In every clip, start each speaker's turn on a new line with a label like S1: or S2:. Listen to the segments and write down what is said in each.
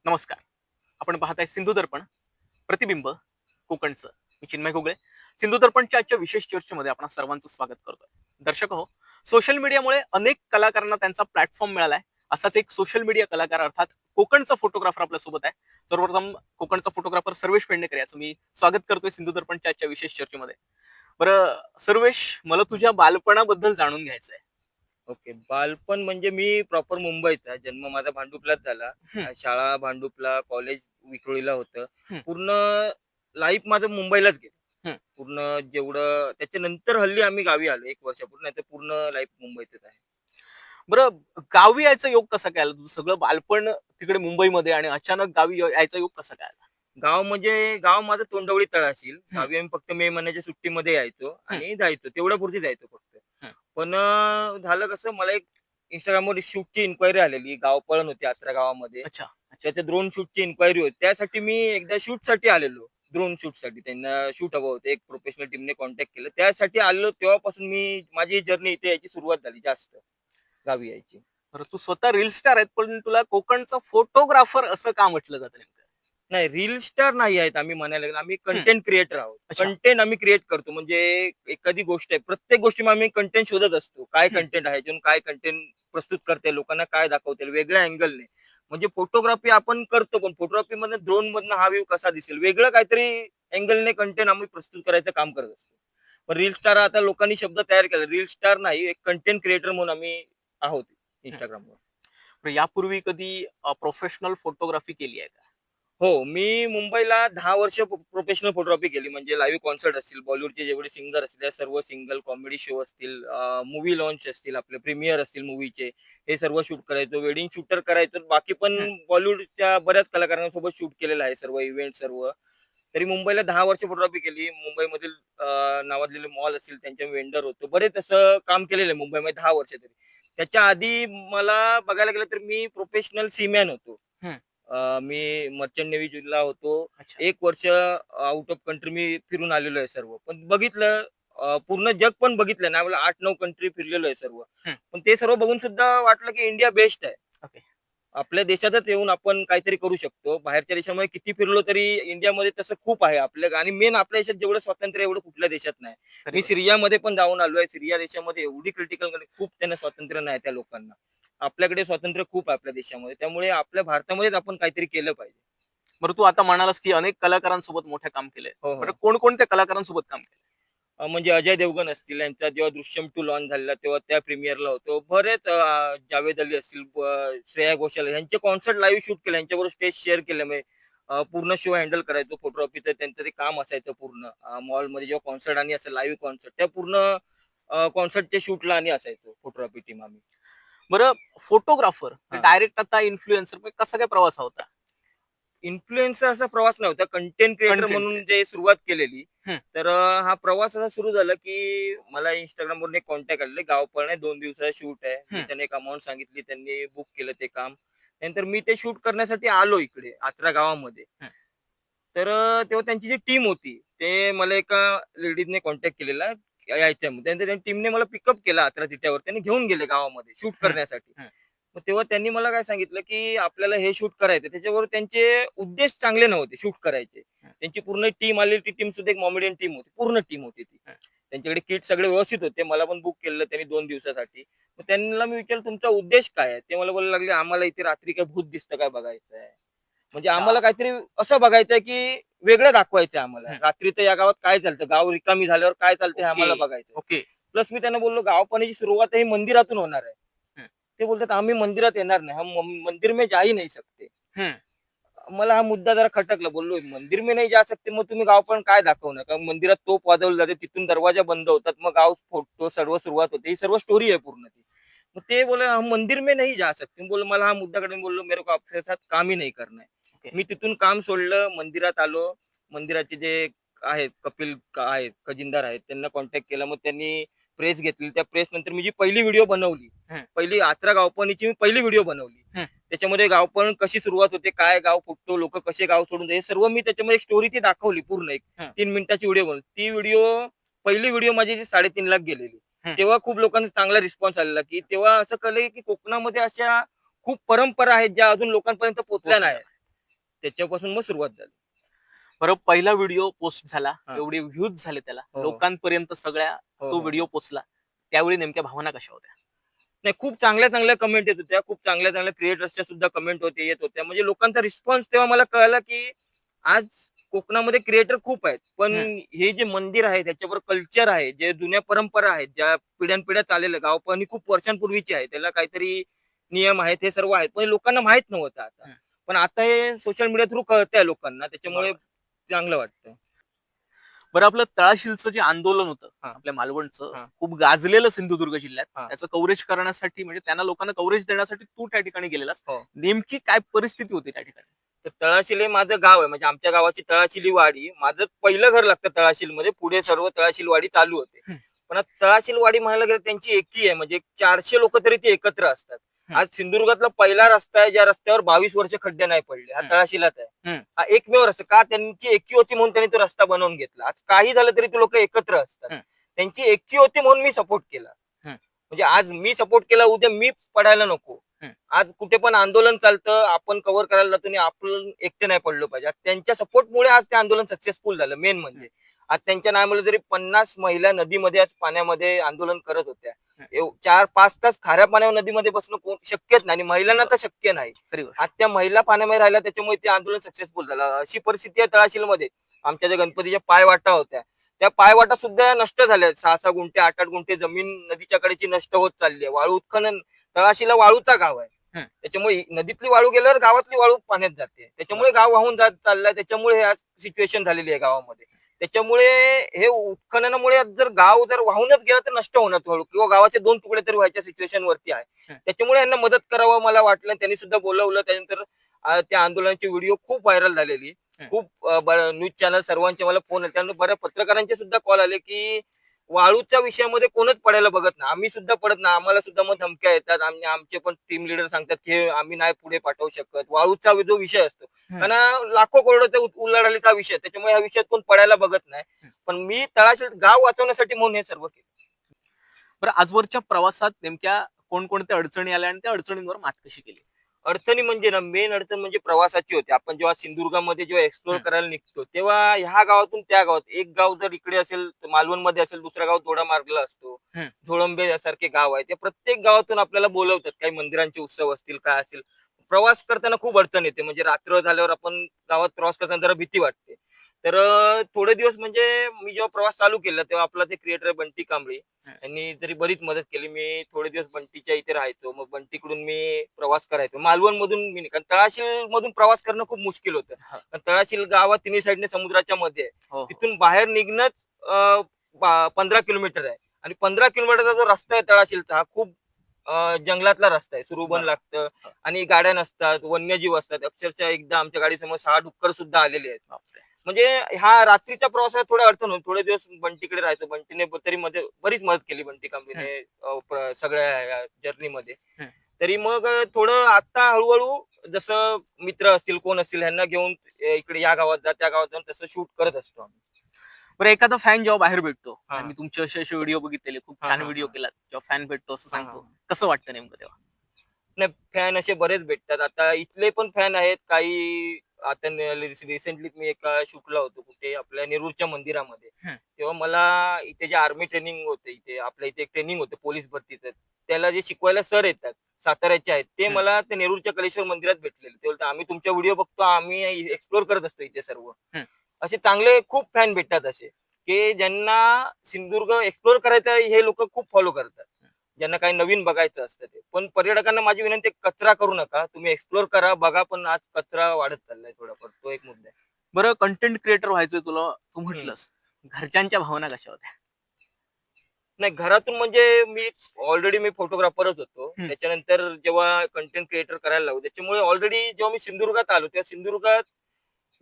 S1: नमस्कार. आपण पाहताय सिंधू दर्पण प्रतिबिंब कोकणचं. मी चिन्मय घोगळे. सिंधू दर्पणच्या आजच्या विशेष चर्चेमध्ये आपण सर्वांचं स्वागत करतोय. दर्शक हो, सोशल मीडियामुळे अनेक कलाकारांना त्यांचा प्लॅटफॉर्म मिळालाय. असाच एक सोशल मीडिया कलाकार अर्थात कोकणचा फोटोग्राफर आपल्या सोबत आहे. सर्वप्रथम कोकणचा फोटोग्राफर सर्वेश पेडणेकर याचं मी स्वागत करतोय सिंधू दर्पणच्या आजच्या विशेष चर्चेमध्ये. बरं सर्वेश, मला तुझ्या बालपणाबद्दल जाणून घ्यायचंय.
S2: ओके. बालपण म्हणजे मी प्रॉपर मुंबईचा. जन्म माझा भांडुपलाच झाला.
S1: हं,
S2: शाळा भांडुपला, कॉलेज विक्रोळीला होतं.
S1: हं,
S2: पूर्ण लाईफ माझं मुंबईलाच गेलं.
S1: हं.
S2: पूर्ण जेवढं त्याच्यानंतर हल्ली आम्ही गावी आलो 1 वर्षापूर्वी. नाहीतर पूर्ण लाईफ मुंबईतच आहे.
S1: बरं, गावी यायचा योग कसा काय आला? तुझं सगळं बालपण तिकडे मुंबईमध्ये आणि अचानक गावी यायचा योग कसा काय आला?
S2: गाव म्हणजे गाव माझं तोंडवळी तळाशील.
S1: हं,
S2: गावी आम्ही फक्त मे महिन्याच्या सुट्टीमध्ये यायचो
S1: हं,
S2: आणि जायचो. तेवढ्यापुरती जायचो फक्त.
S1: हं.
S2: पण झालं कसं, मला एक Instagramवर शूटची इन्क्वायरी आलेली. गाव पळण होती यात्रा गावामध्ये.
S1: अच्छा, अच्छा.
S2: त्याच्या ड्रोन शूटची इन्क्वायरी होती. त्यासाठी मी एकदा शूटसाठी आलेलो. ड्रोन शूटसाठी. त्यांना शूट हवं होतं. एक प्रोफेशनल टीमने कॉन्टॅक्ट केलं. त्यासाठी आलेलो. तेव्हापासून माझी जर्नी इथे यायची सुरुवात झाली जास्त, गावी यायची.
S1: बरं, तू स्वतः रील स्टार आहेत, पण तुला कोकणचा फोटोग्राफर असं का म्हटलं जातं नेमकं?
S2: नाही, रील स्टार नाही आहेत आम्ही म्हणायला गेलो. आम्ही
S1: हं,
S2: कंटेंट क्रिएटर आहोत.
S1: अच्छा.
S2: कंटेंट आम्ही क्रिएट करतो. म्हणजे एखादी गोष्ट आहे, प्रत्येक गोष्टीमध्ये आम्ही कंटेंट शोधत असतो. काय
S1: हं,
S2: कंटेंट आहे, अजून काय कंटेंट प्रस्तुत करता लोकांना काय दाखवता येईल, वेगळ्या अँगलने. म्हणजे फोटोग्राफी आपण करतो, पण फोटोग्राफीमधनं ड्रोनमधनं हा व्ह्यू कसा दिसेल, वेगळं काहीतरी अँगलने कंटेंट आम्ही प्रस्तुत करायचं काम करत असतो. पण रील स्टार आता लोकांनी शब्द तयार केला. रील स्टार नाही, एक कंटेंट क्रिएटर म्हणून आम्ही आहोत
S1: हं.
S2: Instagramवर.
S1: बरं, यापूर्वी कधी प्रोफेशनल फोटोग्राफी केली आहे का?
S2: हो, मी मुंबईला 10 वर्ष प्रोफेशनल फोटोग्राफी केली. म्हणजे लाईव्ह कॉन्सर्ट असतील, बॉलिवूडचे जेवढे सिंगर असतील, त्या सर्व सिंगल कॉमेडी शो असतील, मूव्ही लॉन्च असतील, आपले प्रीमियर असतील मूव्हीचे, हे सर्व शूट करायचो. वेडिंग शूटर करायचो. बाकी पण
S1: हं,
S2: बॉलिवूडच्या बऱ्याच कलाकारांसोबत शूट केलेलं आहे, सर्व इव्हेंट सर्व. तरी मुंबईला 10 वर्ष फोटोग्राफी केली. मुंबईमधील नावाजलेले मॉल असतील, त्यांचे वेंडर होतो. बरेच असं काम केलेलं आहे मुंबईमध्ये 10 वर्ष तरी. त्याच्या आधी मला बघायला गेलं तर मी प्रोफेशनल सीमॅन होतो.
S1: हं.
S2: मी मर्चंट नेव्हीला होतो.
S1: अच्छा.
S2: 1 वर्ष आउट ऑफ कंट्री मी फिरून आलेलो आहे सर्व. पण बघितलं, पूर्ण जग पण बघितलं नाही. मला 8-9 कंट्री फिरलेलो आहे सर्व.
S1: हं.
S2: पण ते सर्व बघून सुद्धा वाटलं की इंडिया बेस्ट आहे.
S1: ओके.
S2: आपल्या देशातच येऊन आपण काहीतरी करू शकतो. बाहेरच्या देशामध्ये किती फिरलो तरी इंडियामध्ये तसं खूप आहे आपल्या, आणि मेन आपल्या देशात जेवढं स्वातंत्र्य आहे, एवढं कुठल्या देशात नाही.
S1: खरी
S2: मी
S1: गोष्ट.
S2: सिरियामध्ये पण जाऊन आलोय. सिरिया देशामध्ये एवढी क्रिटिकल, खूप त्यांना स्वातंत्र्य नाही त्या लोकांना. आपल्याकडे स्वातंत्र्य खूप आहे आपल्या देशामध्ये. त्यामुळे आपल्या भारतामध्येच आपण काहीतरी केलं पाहिजे.
S1: बरं, तू आता म्हणालास की अनेक कलाकारांसोबत मोठं काम केलंय.
S2: हो,
S1: बरं,
S2: हो.
S1: कोणकोणत्या कलाकारांसोबत काम केलंय?
S2: म्हणजे अजय देवगण असतील, यांचा जेव्हा दृश्यम 2 लॉन्च झालेला तेव्हा त्या प्रीमियरला होतो. बरेच जावेद अली असतील, श्रेया घोषाल यांचे कॉन्सर्ट लाईव्ह शूट केले. यांच्याबरोबर स्टेज शेअर केलं मी. पूर्ण शो हँडल करायचो फोटोग्राफीचं. त्यांचं ते काम असायचं पूर्ण. मॉलमध्ये जेव्हा कॉन्सर्ट आणि असेल लाईव्ह कॉन्सर्ट, त्या पूर्ण कॉन्सर्टच्या शूटला आणि असायचो फोटोग्राफी टीम आम्ही.
S1: बरं, फोटोग्राफर
S2: हां.
S1: डायरेक्ट आता इन्फ्लुएन्सर कसा काय प्रवास होता?
S2: इन्फ्लुएन्सर असा प्रवास नव्हता. कंटेंट क्रिएटर
S1: कंटेंट
S2: म्हणून
S1: क्रिएटर.
S2: जे सुरुवात केलेली.
S1: हं,
S2: तर हा प्रवास असा सुरू झाला, की मला Instagramवरून एक कॉन्टॅक्ट आलेले. गाव पळण आहे, 2 दिवसाचा शूट आहे. मी
S1: हं,
S2: त्यांना एक अमाउंट सांगितली. त्यांनी बुक केलं ते काम. नंतर मी ते शूट करण्यासाठी आलो इकडे आत्रा गावामध्ये.
S1: हं,
S2: तर तेव्हा त्यांची जी टीम होती, ते मला एका लेडीजने कॉन्टॅक्ट केलेला यायचं म्हणून. त्यानंतर त्यांनी टीमने मला पिकअप केलं अत्रा तिट्यावर. त्यांनी घेऊन गेले गावामध्ये शूट
S1: हं,
S2: करण्यासाठी.
S1: हं,
S2: मग तेव्हा त्यांनी मला काय सांगितलं, की आपल्याला हे शूट करायचं. त्याच्यावर त्यांचे उद्देश चांगले नव्हते शूट करायचे.
S1: हं,
S2: त्यांची पूर्ण टीम आलेली, ती टीम सुद्धा एक मॉमेडियन टीम होती. पूर्ण टीम होती ती.
S1: हं.
S2: त्यांच्याकडे किट सगळे व्यवस्थित होते. मला पण बुक केलेलं त्यांनी 2 दिवसासाठी. मग त्यांना मी विचारलं, "तुमचा उद्देश काय आहे?" ते मला बोलायला लागले, "आम्हाला इथे रात्री काय भूत दिसतं काय बघायचं आहे." म्हणजे
S1: अच्छा.
S2: आम्हाला काहीतरी असं बघायचंय, की वेगळं दाखवायचंय आम्हाला.
S1: हं.
S2: रात्री तर या गावात काय चालतं, गाव रिकामी झाल्यावर काय चालतं हे
S1: ओके,
S2: आम्हाला बघायचंय.
S1: ओके.
S2: प्लस मी त्यांना बोललो, गावपणीची सुरुवात ही मंदिरातून होणार आहे.
S1: हं,
S2: ते बोलतात, "आम्ही मंदिरात येणार नाही. हम मंदिर में जा ही नहीं सकते."
S1: हं.
S2: मला हा मुद्दा जरा खटकला. बोललो, "मंदिर में नहीं जा सकते, मग तुम्ही गावपण काय दाखवणार? कारण मंदिरात तोफ वाजवली जाते, तिथून दरवाजा बंद होतात, मग गाव फोडतो, सर्व सुरुवात होते." ही सर्व स्टोरी आहे पूर्ण ती. मग ते बोलले, "हम मंदिर में नहीं जा सकते." मी बोललो, "मला हा मुद्दा कडे." बोललो, "मेरे को आपके साथ काम ही नहीं करना है."
S1: ओके.
S2: मी तिथून काम सोडलं, मंदिरात आलो. मंदिराचे जे आहेत कपिल आहेत, खजिनदार आहेत, त्यांना कॉन्टॅक्ट केला. मग त्यांनी प्रेस घेतली. त्या प्रेस नंतर मी जी पहिली व्हिडिओ बनवली,
S1: हं,
S2: पहिली यात्रा गावपणीची मी पहिली व्हिडिओ बनवली.
S1: हं.
S2: त्याच्यामध्ये गावपण कशी सुरुवात होते, काय गाव फुटतो, लोकं कसे गाव सोडून हे सर्व मी त्याच्यामध्ये एक स्टोरी ती दाखवली पूर्ण. एक
S1: हं,
S2: 3 मिनिटाची व्हिडिओ बनवली. ती व्हिडिओ पहिली व्हिडिओ माझी जी 3.5 लाख गेलेली.
S1: हं.
S2: तेव्हा खूप लोकांचा चांगला रिस्पॉन्स आलेला, की तेव्हा असं कळलं, की कोकणामध्ये अशा खूप परंपरा आहेत, ज्या अजून लोकांपर्यंत पोहोचल्या
S1: पोहोचलेला
S2: नाही.
S1: नाही.
S2: त्याच्यापासून मग सुरुवात झाली.
S1: बरं, पहिला व्हिडिओ पोस्ट झाला,
S2: हा.
S1: एवढे व्ह्यूज झाले त्याला,
S2: हो, हो.
S1: लोकांपर्यंत सगळ्या
S2: हो,
S1: तो
S2: हो,
S1: व्हिडिओ
S2: हो.
S1: पोचला, त्यावेळी नेमक्या भावना कशा होत्या?
S2: नाही, खूप चांगल्या चांगल्या कमेंट येत होत्या. खूप चांगल्या चांगल्या क्रिएटर्सच्या सुद्धा कमेंट येत होत्या. म्हणजे लोकांचा रिस्पॉन्स तेव्हा मला कळला, की आज कोकणामध्ये क्रिएटर खूप आहेत. पण
S1: हम्म.
S2: हे जे मंदिर आहे, त्याच्यावर कल्चर आहे, जे जुन्या परंपरा आहेत, ज्या पिढ्यानपिढ्या चाललेल्या गावपानी खूप वर्षांपूर्वीची आहे. त्याला काहीतरी नियम आहेत, हे सर्व आहेत. पण हे लोकांना माहीत नव्हतं आता.
S1: हम्म.
S2: पण आता हे सोशल मीडिया थ्रू कळतंय लोकांना. त्याच्यामुळे
S1: बरोबर.
S2: चांगलं वाटतं.
S1: बरं, आपलं तळाशीलचं जे आंदोलन होतं
S2: हां,
S1: आपल्या मालवणचं,
S2: हां,
S1: खूप गाजलेलं सिंधुदुर्ग जिल्ह्यात,
S2: हां.
S1: त्याचं कव्हरेज करण्यासाठी, म्हणजे त्यांना लोकांना कव्हरेज देण्यासाठी तू त्या ठिकाणी गेलेलास.
S2: हो.
S1: नेमकी काय परिस्थिती होती त्या ठिकाणी?
S2: तर तळाशील हे माझं गाव आहे. म्हणजे आमच्या गावाची तळाशिली वाडी. माझं पहिलं घर लागतं तळाशीलमध्ये. पुढे सर्व तळाशील वाडी चालू होते.
S1: हम्म.
S2: पण आता तळाशील वाडी म्हणायला गेलं त्यांची एकी आहे. म्हणजे 400 लोक तरी ते एकत्र असतात.
S1: हम्म.
S2: आज सिंधुदुर्गातला पहिला रस्ता आहे, ज्या रस्त्यावर 22 वर्ष खड्डे नाही पडले. हा
S1: हम्म.
S2: तळाशीलाच आहे.
S1: हम्म.
S2: हा एकमेव रस्ता. का? त्यांची एकी होती म्हणून त्यांनी तो रस्ता बनवून घेतला. आज काही झालं तरी ते लोक एकत्र असतात.
S1: हम्म.
S2: त्यांची एकी होती म्हणून मी सपोर्ट केला.
S1: हम्म.
S2: म्हणजे आज मी सपोर्ट केला, उद्या मी पडायला नको.
S1: हम्म.
S2: आज कुठे पण आंदोलन चालतं, आपण कव्हर करायला जातो आणि आपण एकटे नाही पडलो पाहिजे. आज त्यांच्या सपोर्टमुळे आज ते आंदोलन सक्सेसफुल झालं. मेन म्हणजे आज त्यांच्या नावामुळे जरी 50 महिला नदीमध्ये आज पाण्यामध्ये आंदोलन करत होत्या. 4-5 तास खाऱ्या पाण्यावर नदीमध्ये बसणं शक्यच नाही, आणि महिलांना तर शक्य नाही.
S1: खरी गोष्ट.
S2: आज त्या महिला पाण्यामध्ये राहिल्या, त्याच्यामुळे ते आंदोलन सक्सेसफुल झालं. अशी परिस्थिती आहे तळाशीलमध्ये. आमच्या ज्या गणपतीच्या पायवाटा होत्या, त्या पायवाटा सुद्धा नष्ट झाल्या. 6-6 गुंठे 8-8 गुंठे जमीन नदीच्या कडेची नष्ट होत चालली आहे. वाळू उत्खनन, तळाशीला वाळूचा गाव आहे.
S1: हम्म.
S2: त्याच्यामुळे नदीतली वाळू गेल्यावर गावातली वाळू पाण्यात जाते. त्याच्यामुळे गाव वाहून जात चाललाय. त्याच्यामुळे आज सिच्युएशन झालेली आहे गावामध्ये. त्याच्यामुळे हे उत्खननामुळे जर गाव जर वाहूनच गेला तर नष्ट होणार हळू, किंवा गावाचे 2 तुकडे तरी व्हायच्या सिच्युएशन वरती आहे.
S1: हम्म.
S2: त्याच्यामुळे यांना मदत करावं मला वाटलं. त्यांनी सुद्धा बोलवलं. त्यानंतर त्या आंदोलनाची व्हिडिओ खूप व्हायरल झालेली.
S1: हम्म.
S2: खूप न्यूज चॅनल सर्वांचे मला फोन आले. त्यानंतर बऱ्याच पत्रकारांचे सुद्धा कॉल आले, की वाळूच्या विषयामध्ये कोणच पडायला बघत नाही. आम्ही सुद्धा पडत नाही. आम्हाला सुद्धा मग धमक्या येतात. आमचे पण टीम लीडर सांगतात, की आम्ही नाही पुढे पाठवू शकत. वाळूचा जो विषय असतो,
S1: हम्म.
S2: कारण लाखो करोडचा उलाढालीचा विषय, त्याच्यामुळे ह्या विषयात कोण पडायला बघत नाही. पण मी तळाशील गाव वाचवण्यासाठी म्हणून हे सर्व केलं.
S1: बरं, आजवरच्या प्रवासात नेमक्या कोणकोणत्या अडचणी आल्या आणि त्या अडचणींवर मात कशी केली?
S2: अडचणी म्हणजे ना, मेन अडचण म्हणजे प्रवासाची होती. आपण जेव्हा सिंधुदुर्गामध्ये जेव्हा एक्सप्लोर
S1: हम्म.
S2: करायला निघतो, तेव्हा ह्या गावातून त्या गावात, एक गाव जर इकडे असेल मालवणमध्ये असेल, दुसरा गाव थोडा मार्गला असतो.
S1: हम्म.
S2: धोळंबे सारखे गाव आहे, ते प्रत्येक गावातून आपल्याला बोलवतात. काही मंदिरांचे उत्सव असतील, काय असतील. प्रवास करताना खूप अडचण येते. म्हणजे रात्र झाल्यावर आपण गावात प्रवास करताना जरा भीती वाटते. तर थोडे दिवस म्हणजे मी जेव्हा प्रवास चालू केला, तेव्हा आपला ते क्रिएटर बंटी कांबळे यांनी तरी बरीच मदत केली. मी थोडे दिवस बंटीच्या इथे राहायचो. मग बंटीकडून मी प्रवास करायचो. मालवण मधून मी नाही, कारण तळाशील मधून प्रवास करणं खूप मुश्किल होतं.
S1: हा.
S2: कारण तळाशील गावात तिन्ही साईडने समुद्राच्या मध्ये आहे.
S1: हो, हो.
S2: तिथून बाहेर निघणंच 15 किलोमीटर आहे. आणि 15 किलोमीटरचा जो रस्ता आहे तळाशीलचा, हा खूप जंगलातला रस्ता आहे. सुरुबन
S1: बरं.
S2: लागतं
S1: हा.
S2: आणि गाड्या नसतात, वन्यजीव असतात. अक्षरशः एकदा आमच्या गाडीसमोर 6 डुक्कर सुद्धा आलेले आहेत.
S1: बापरे.
S2: म्हणजे ह्या रात्रीच्या प्रवासात थोडं अडचण होती. थोडे दिवस बंटीकडे राहायचो. बंटीने तरी मध्ये बरीच मदत केली, बंटी कांबळेने सगळ्या जर्नीमध्ये.
S1: हम्म.
S2: तरी मग थोडं आता हळूहळू जसं मित्र असतील, कोण असतील, ह्यांना घेऊन इकडे या गावात जा, त्या गावात जाऊन तसं शूट करत असतो आम्ही.
S1: बरं, एखादा फॅन जेव्हा बाहेर भेटतो,
S2: हा.
S1: मी तुमचे असे व्हिडिओ बघितलेले, खूप
S2: हा,
S1: छान
S2: हा,
S1: व्हिडिओ
S2: हा.
S1: केलात, जेव्हा फॅन भेटतो असं
S2: हा,
S1: सांगतो,
S2: हा.
S1: कसं वाटतं नेमकं तेव्हा?
S2: नाही, फॅन असे बरेच भेटतात. आता इथले पण फॅन आहेत काही. आता रिसेंटली मी एका शूटला होतो कुठे आपल्या नेरूरच्या मंदिरामध्ये.
S1: हम्म.
S2: तेव्हा मला इथे जे आर्मी ट्रेनिंग होते, इथे आपल्या इथे एक ट्रेनिंग होतं पोलीस भरतीचं. त्याला जे शिकवायला सर येतात, साताऱ्याचे आहेत, ते
S1: हम्म.
S2: मला ते नेरूरच्या कलेश्वर मंदिरात भेटलेले. ते बोलतात, आम्ही तुमच्या व्हिडिओ बघतो, आम्ही एक्सप्लोर करत असतो इथे सर्व.
S1: हम्म.
S2: असे चांगले खूप फॅन भेटतात असे, की ज्यांना सिंधुदुर्ग एक्सप्लोर करायचा आहे, हे लोक खूप फॉलो करतात. ज्यांना काही नवीन बघायचं असतं ते. पण पर्यटकांना माझी विनंती आहे, कचरा करू नका. तुम्ही एक्सप्लोर करा, बघा, पण आज कचरा वाढत चाललाय थोडाफार. तो एक मुद्दा आहे.
S1: बरं, कंटेंट क्रिएटर व्हायचं तुला, तू
S2: हम्म.
S1: म्हटलंस, घरच्यांच्या भावना कशा होत्या?
S2: नाही, घरातून म्हणजे मी ऑलरेडी फोटोग्राफरच होतो.
S1: हम्म.
S2: त्याच्यानंतर जेव्हा कंटेंट क्रिएटर करायला लागलो, त्याच्यामुळे ऑलरेडी जेव्हा मी सिंधुदुर्गात आलो, तेव्हा सिंधुदुर्गात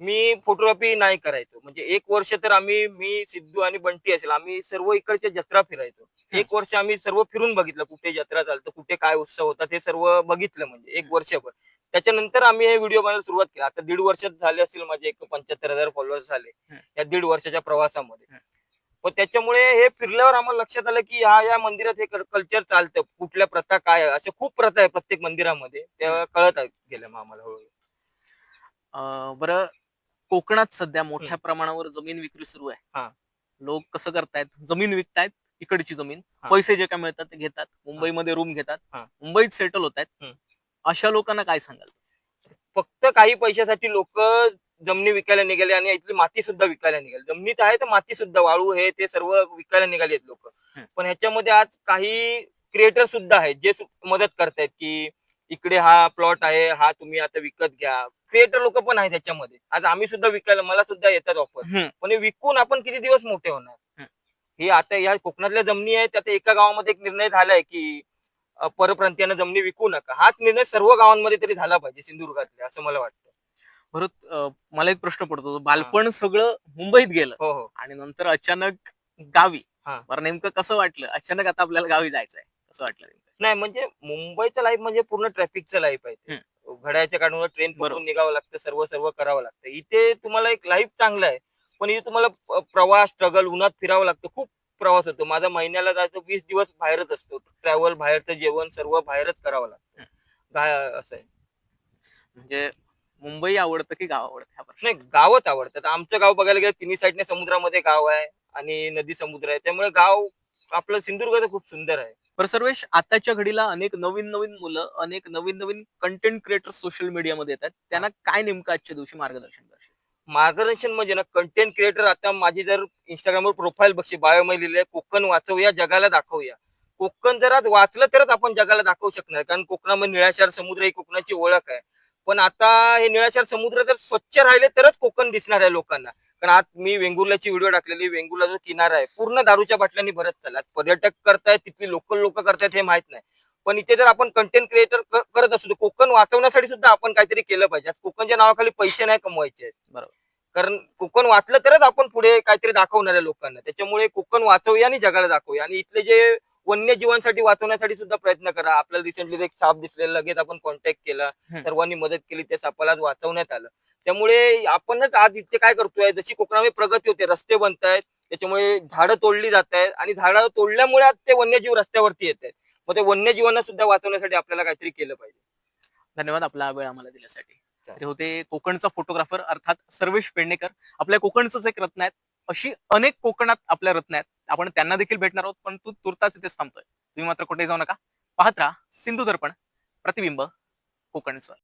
S2: मी फोटोग्राफी नाही करायचो. म्हणजे 1 वर्ष तर मी, सिद्धू आणि बंटी असेल, आम्ही सर्व इकडच्या जत्रा फिरायचो.
S1: हम्म.
S2: 1 वर्ष आम्ही सर्व फिरून बघितलं, कुठे जत्रा चालतं, कुठे काय उत्सव होतात, हे सर्व बघितलं म्हणजे 1 वर्षभर. त्याच्यानंतर आम्ही हे व्हिडिओ बनायला सुरुवात केली. आता 1.5 वर्षात झाले असतील माझे, एक 75,000 फॉलोअर्स झाले
S1: हम्म.
S2: या 1.5 वर्षाच्या प्रवासामध्ये.
S1: हम्म.
S2: पण त्याच्यामुळे हे फिरल्यावर आम्हाला लक्षात आलं, की या मंदिरात हे कल्चर चालतं, कुठल्या प्रथा काय आहे, अशा खूप प्रथा आहे प्रत्येक मंदिरामध्ये. त्या कळत गेल्या मग आम्हाला हळूहळू.
S1: बरं, कोकणात सध्या मोठ्या
S2: हम्म.
S1: प्रमाणावर जमीन विक्री सुरू आहे.
S2: हा.
S1: लोक कसं करतायत, जमीन विकतायत, इकडची जमीन,
S2: हा.
S1: पैसे जे काय मिळतात ते घेतात,
S2: हा.
S1: मुंबईमध्ये रूम घेतात,
S2: हा.
S1: मुंबईत सेटल होत आहेत.
S2: हम्म.
S1: अशा लोकांना काय सांगाल?
S2: फक्त काही पैशासाठी लोक जमिनी विकायला निघाले आणि इथली माती सुद्धा विकायला निघाली. जमिनीत आहे तर माती सुद्धा, वाळू हे ते सर्व विकायला निघाले लोक.
S1: हम्म.
S2: पण ह्याच्यामध्ये आज काही क्रिएटर सुद्धा आहेत जे मदत करतायत की इकडे हा प्लॉट आहे, हा तुम्ही आता विकत घ्या. क्रिएटर लोक पण आहेत ह्याच्यामध्ये. आज आम्ही सुद्धा विकायला, मला सुद्धा येतात ऑफर.
S1: हम्म.
S2: पण हे विकून आपण किती दिवस मोठे होणार?
S1: हम्म.
S2: हे आता या कोकणातल्या जमिनी आहेत, आता एका गावामध्ये एक निर्णय झालाय की परप्रांतीयांना जमिनी विकू नका. हाच निर्णय सर्व गावांमध्ये तरी झाला पाहिजे सिंधुदुर्गातले, असं मला वाटतं.
S1: बरं, मला एक प्रश्न पडतो,
S2: हा.
S1: बालपण सगळं मुंबईत गेलं
S2: हो हो.
S1: आणि नंतर अचानक गावी.
S2: हा.
S1: बरं, नेमकं कसं वाटलं अचानक आता आपल्याला गावी जायचंय? कसं वाटलं नेमकं?
S2: नाही म्हणजे मुंबईचं लाईफ म्हणजे पूर्ण ट्रॅफिकचं लाईफ आहे ते. घड्याळ्याच्या काढून ट्रेन
S1: बरोबर.
S2: पकडून निघावं लागतं, सर्व सर्व करावं लागतं. इथे तुम्हाला एक लाईफ चांगलं आहे, पण इथे तुम्हाला प्रवास, स्ट्रगल, उन्हात फिरावं लागतं. खूप प्रवास होतो. माझा महिन्याला जायचं 20 दिवस बाहेरच असतो. ट्रॅव्हल, बाहेरचं जेवण सर्व बाहेरच करावं लागतं. असं आहे.
S1: म्हणजे मुंबई आवडतं की गाव आवडतं हा प्रश्न?
S2: नाही, गावच आवडतं. आता आमचं गाव बघायला गेलं तिन्ही साईडने समुद्रामध्ये गाव आहे आणि नदी समुद्र आहे. त्यामुळे गाव आपलं सिंधुदुर्ग तर खूप सुंदर आहे.
S1: बरं सर्वेश, आताच्या घडीला अनेक नवीन नवीन मुलं, अनेक नवीन नवीन कंटेंट क्रिएटर सोशल मीडियामध्ये येतात. त्यांना काय नेमकं आजच्या दिवशी मार्गदर्शन करशील?
S2: मार्गदर्शन म्हणजे ना, कंटेंट क्रिएटर आता माझी जर इंस्टाग्रामवर प्रोफाईल बघशी, बायो मध्ये लिहिलंय कोकण वाचवूया, जगाला दाखवूया. कोकण जर आज वाचलं तरच आपण जगाला दाखवू शकणार, कारण कोकणामध्ये निळाशार समुद्र ही कोकणाची ओळख आहे. पण आता हे निळाशार समुद्र जर स्वच्छ राहिले तरच कोकण दिसणार आहे लोकांना. कारण आज मी वेंगुर्ल्याची व्हिडिओ टाकलेली, वेंगुर्ला जो किनारा आहे पूर्ण दारूच्या बाटल्यांनी भरत चालला. पर्यटक करतायत, तिथली लोकल लोक करतायत हे माहित नाही. पण इथे जर आपण कंटेंट क्रिएटर करत असू तर कोकण वाचवण्यासाठी सुद्धा आपण काहीतरी केलं पाहिजे. आज कोकणच्या नावाखाली पैसे नाही कमवायचे आहेत.
S1: बरोबर.
S2: कारण कोकण वाचलं तरच आपण पुढे काहीतरी दाखवणार आहे लोकांना. त्याच्यामुळे कोकण वाचवूया आणि जगाला दाखवूया. आणि इथले जे वन्यजीवांसाठी वाचवण्यासाठी सुद्धा प्रयत्न करा. आपल्याला रिसेंटली एक साप दिसलेला, लगेच आपण कॉन्टॅक्ट केला, सर्वांनी मदत केली, त्या सापाला आज वाचवण्यात आलं. त्यामुळे आपणच आज इथे काय करतोय, जशी कोकणामध्ये प्रगती होते, रस्ते बनतायत, त्याच्यामुळे झाडं तोडली जात आहेत आणि झाडं तोडल्यामुळे आज ते वन्यजीव रस्त्यावरती येत आहेत. मग ते वन्यजीवांना सुद्धा वाचवण्यासाठी आपल्याला काहीतरी केलं पाहिजे.
S1: धन्यवाद आपला वेळ आम्हाला दिल्यासाठी.
S2: चालेल.
S1: ते होते कोकणचा फोटोग्राफर अर्थात सर्वेश पेडणेकर. आपल्या कोकणचंच एक रत्न आहेत. अशी अनेक कोकणात आपल्या रत्न आहेत. आपण त्यांना देखील भेटणार आहोत, पण तू तुर्तास इथेच थांबतोय. तुम्ही मात्र कुठे जाऊ नका. पाहत राहा सिंधू दर्पण, प्रतिबिंब कोकणचं.